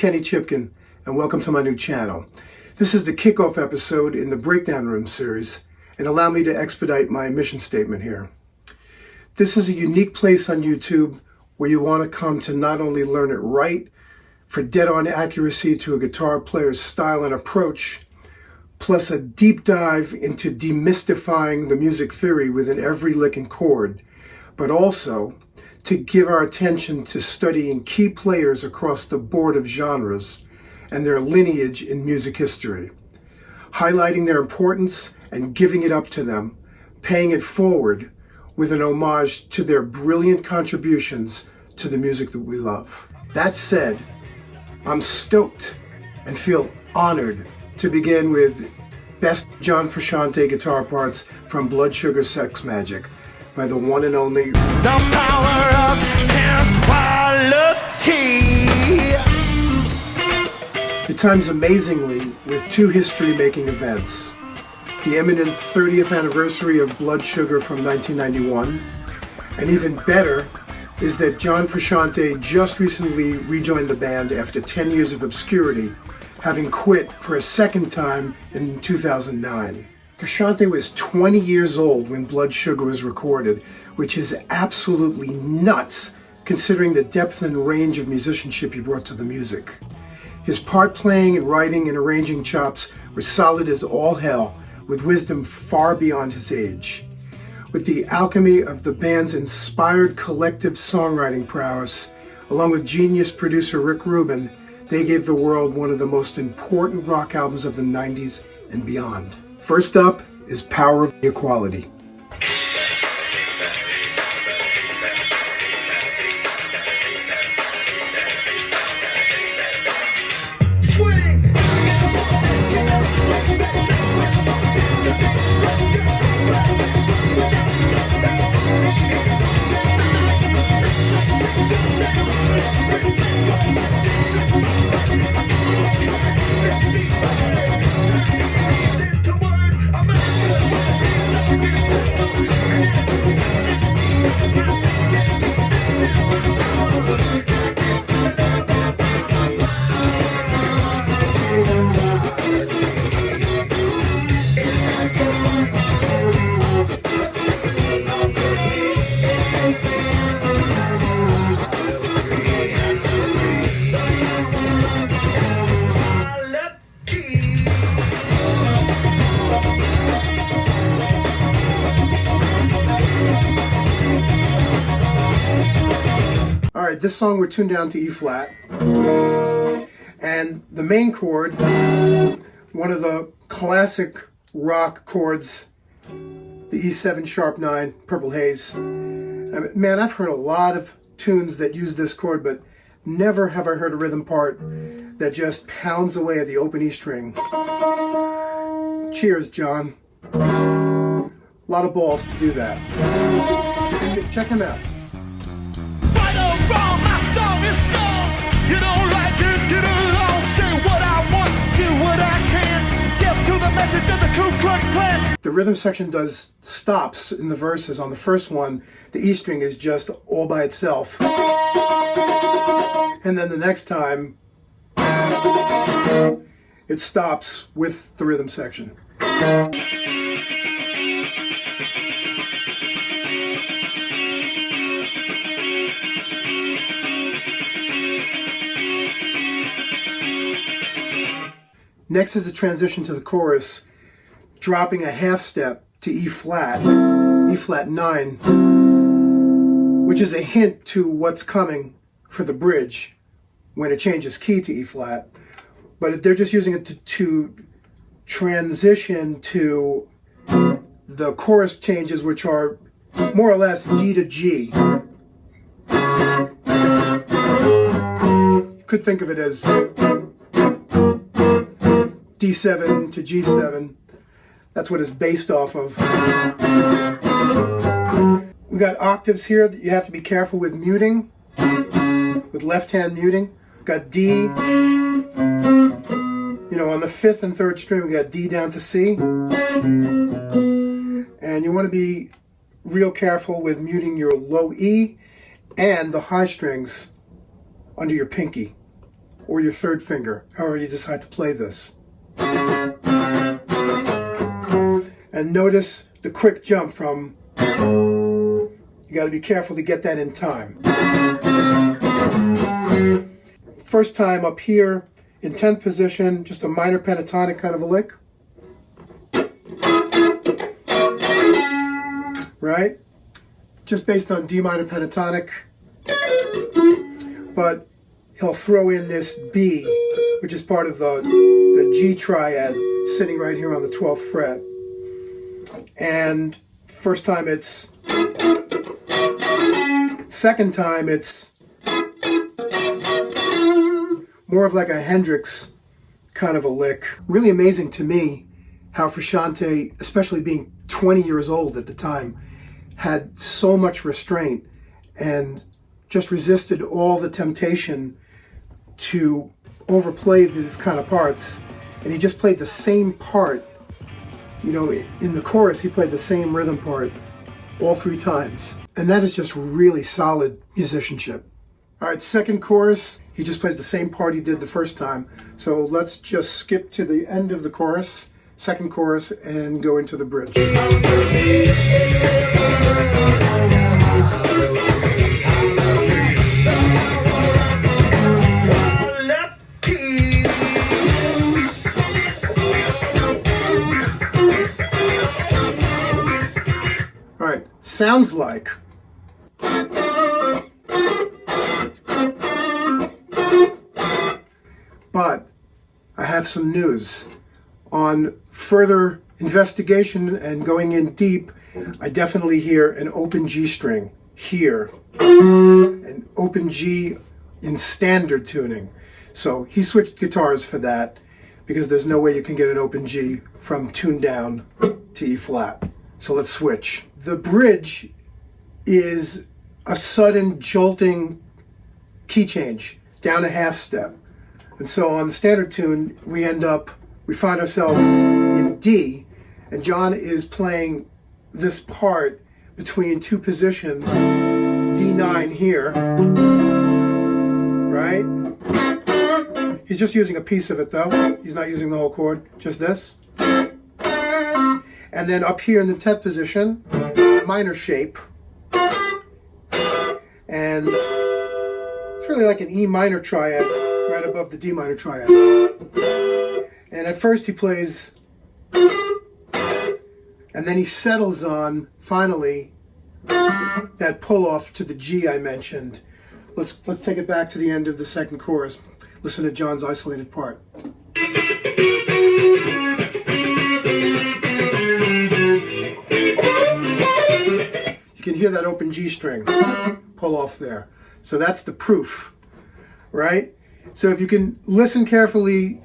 Kenny Chipkin, and welcome to my new channel. This is the kickoff episode in the Breakdown Room series, and allow me to expedite my mission statement here. This is a unique place on YouTube where you want to come to not only learn it right, for dead-on accuracy to a guitar player's style and approach, plus a deep dive into demystifying the music theory within every lick and chord, but also to give our attention to studying key players across the board of genres and their lineage in music history, highlighting their importance and giving it up to them, paying it forward with an homage to their brilliant contributions to the music that we love. That said, I'm stoked and feel honored to begin with Best John Frusciante Guitar Parts from Blood Sugar Sex Magik by the one and only The Power of Equality. It times amazingly with two history-making events. The eminent 30th anniversary of Blood Sugar from 1991, and even better is that John Frusciante just recently rejoined the band after 10 years of obscurity, having quit for a second time in 2009. Frusciante was 20 years old when Blood Sugar was recorded, which is absolutely nuts considering the depth and range of musicianship he brought to the music. His part playing and writing and arranging chops were solid as all hell, with wisdom far beyond his age. With the alchemy of the band's inspired collective songwriting prowess, along with genius producer Rick Rubin, they gave the world one of the most important rock albums of the 90s and beyond. First up is Power of Equality. Alright, this song we're tuned down to E flat, and the main chord, one of the classic rock chords, the E7 sharp 9, Purple Haze. I mean, man, I've heard a lot of tunes that use this chord, but never have I heard a rhythm part that just pounds away at the open E string. Cheers, John. A lot of balls to do that. Check him out. You don't like it, get along, say what I want, do what I can, get to the message of the Ku Klux Klan. The rhythm section does stops in the verses. On the first one, the E string is just all by itself. And then the next time, it stops with the rhythm section. Next is the transition to the chorus, dropping a half step to E flat 9, which is a hint to what's coming for the bridge when it changes key to E flat. But they're just using it to transition to the chorus changes, which are more or less D to G. You could think of it as D7 to G7. That's what it's based off of. We got octaves here that you have to be careful with muting, with left hand muting. We've got D, you know, on the 5th and 3rd string, we got D down to C. And you want to be real careful with muting your low E and the high strings under your pinky. or your third finger, however you decide to play this. And notice the quick jump from, you got to be careful to get that in time. First time up here in 10th position, just a minor pentatonic kind of a lick. Right? Just based on D minor pentatonic. But he'll throw in this B, which is part of the G triad, sitting right here on the 12th fret. And first time it's, second time it's more of like a Hendrix kind of a lick. Really amazing to me how Frusciante, especially being 20 years old at the time, had so much restraint and just resisted all the temptation to overplay these kind of parts. And he just played the same part. You know, in the chorus, he played the same rhythm part all 3 times. And that is just really solid musicianship. All right, second chorus, he just plays the same part he did the first time. So let's just skip to the end of the chorus, second chorus, and go into the bridge. All right, sounds like. But I have some news. On further investigation and going in deep, I definitely hear an open G string here. An open G in standard tuning. So he switched guitars for that because there's no way you can get an open G from tune down to E flat. So let's switch. The bridge is a sudden jolting key change down a half step. And so on the standard tune, we find ourselves in D, and John is playing this part between 2 positions, D9 here, right? He's just using a piece of it though. He's not using the whole chord, just this. And then up here in the 10th position, minor shape. And it's really like an E minor triad right above the D minor triad. And at first he plays, and then he settles on, finally, that pull off to the G I mentioned. Let's take it back to the end of the second chorus. Listen to John's isolated part. You can hear that open G string pull off there. So that's the proof, right? So if you can listen carefully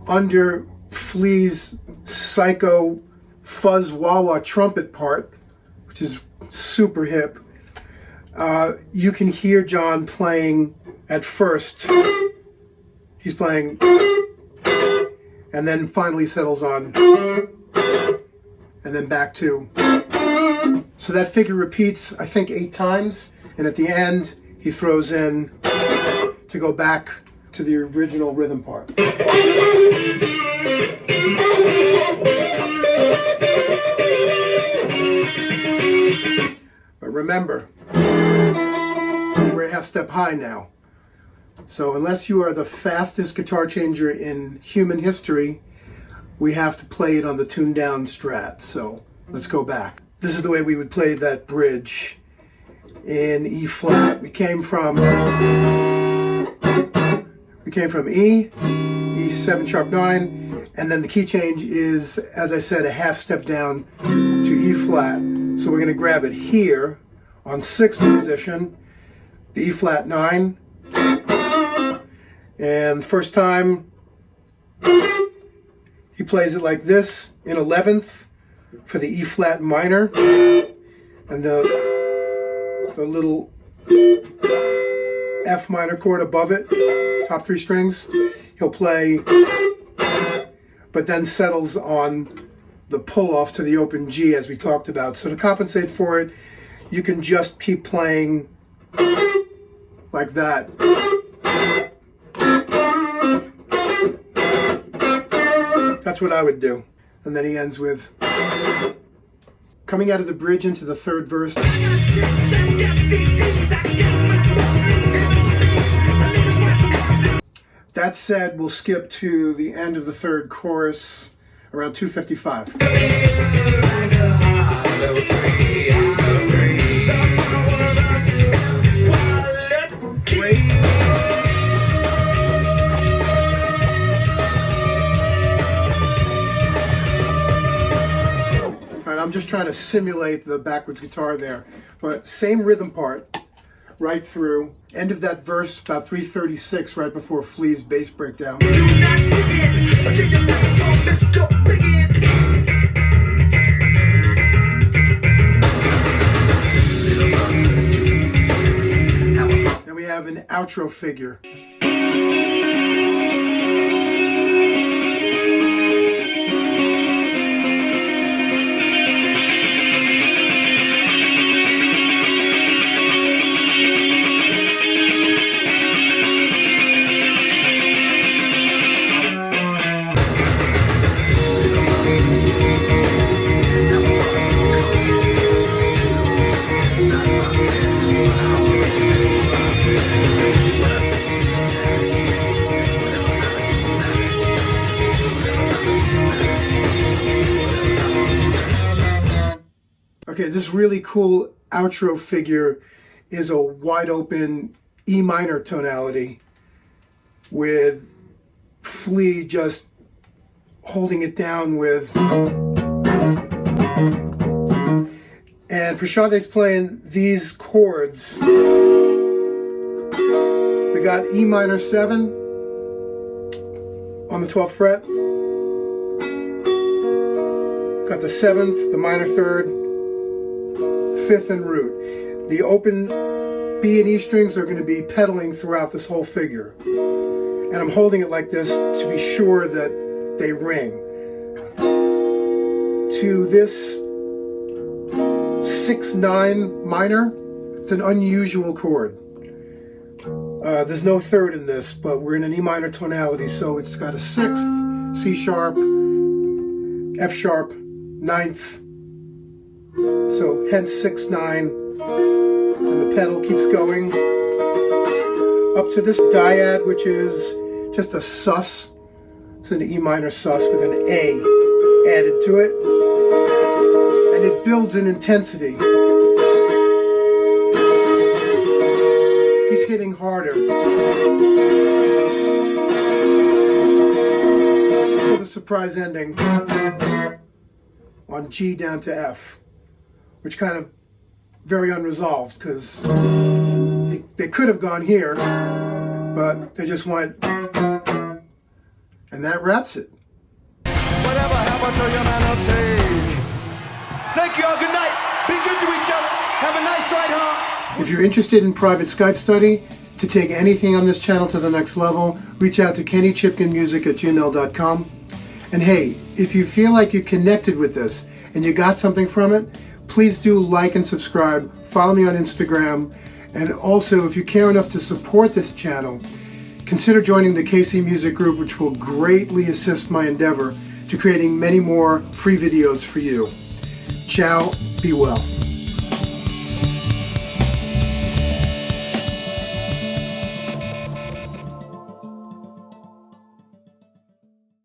under Flea's psycho fuzz wah wah trumpet part, which is super hip, you can hear John playing at first. He's playing, and then finally settles on, and then back to. So that figure repeats, I think, 8 times, and at the end, he throws in to go back to the original rhythm part. But remember, we're a half step high now. So unless you are the fastest guitar changer in human history, we have to play it on the tuned down strat. So let's go back. This is the way we would play that bridge in E flat. We came from E, E7 sharp 9, and then the key change is, as I said, a half step down to E flat. So we're going to grab it here on 6th position, the E flat 9, and first time he plays it like this in 11th for the E flat minor, and the little F minor chord above it, top 3 strings, he'll play, but then settles on the pull off to the open G as we talked about. So to compensate for it, you can just keep playing like that. what I would do. And then he ends with, coming out of the bridge into the third verse. That said, we'll skip to the end of the third chorus around 2:55. All right, I'm just trying to simulate the backwards guitar there, but same rhythm part right through. End of that verse, about 3:36, right before Flea's bass breakdown. Then we have an outro figure. Okay, this really cool outro figure is a wide open E minor tonality with Flea just holding it down with, and Frusciante's playing these chords. We got E minor 7 on the 12th fret, got the 7th, the minor 3rd, 5th, and root. The open B and E strings are going to be pedaling throughout this whole figure. And I'm holding it like this to be sure that they ring. To this 6-9 minor, it's an unusual chord. There's no 3rd in this, but we're in an E minor tonality, so it's got a 6th, C sharp, F sharp, 9th, so hence 6-9, and the pedal keeps going up to this dyad, which is just a sus. It's an E minor sus with an A added to it, and it builds in intensity. He's hitting harder to the surprise ending on G down to F, which kind of very unresolved, because they could have gone here, but they just went, and that wraps it. Whatever happened to humanity? Thank you all. Good night. Be good to each other. Have a nice ride home. If you're interested in private Skype study to take anything on this channel to the next level, reach out to kennychipkinmusic@gmail.com. And hey, if you feel like you connected with this and you got something from it, please do like and subscribe, follow me on Instagram, and also if you care enough to support this channel, consider joining the KC Music Group, which will greatly assist my endeavor to creating many more free videos for you. Ciao, be well.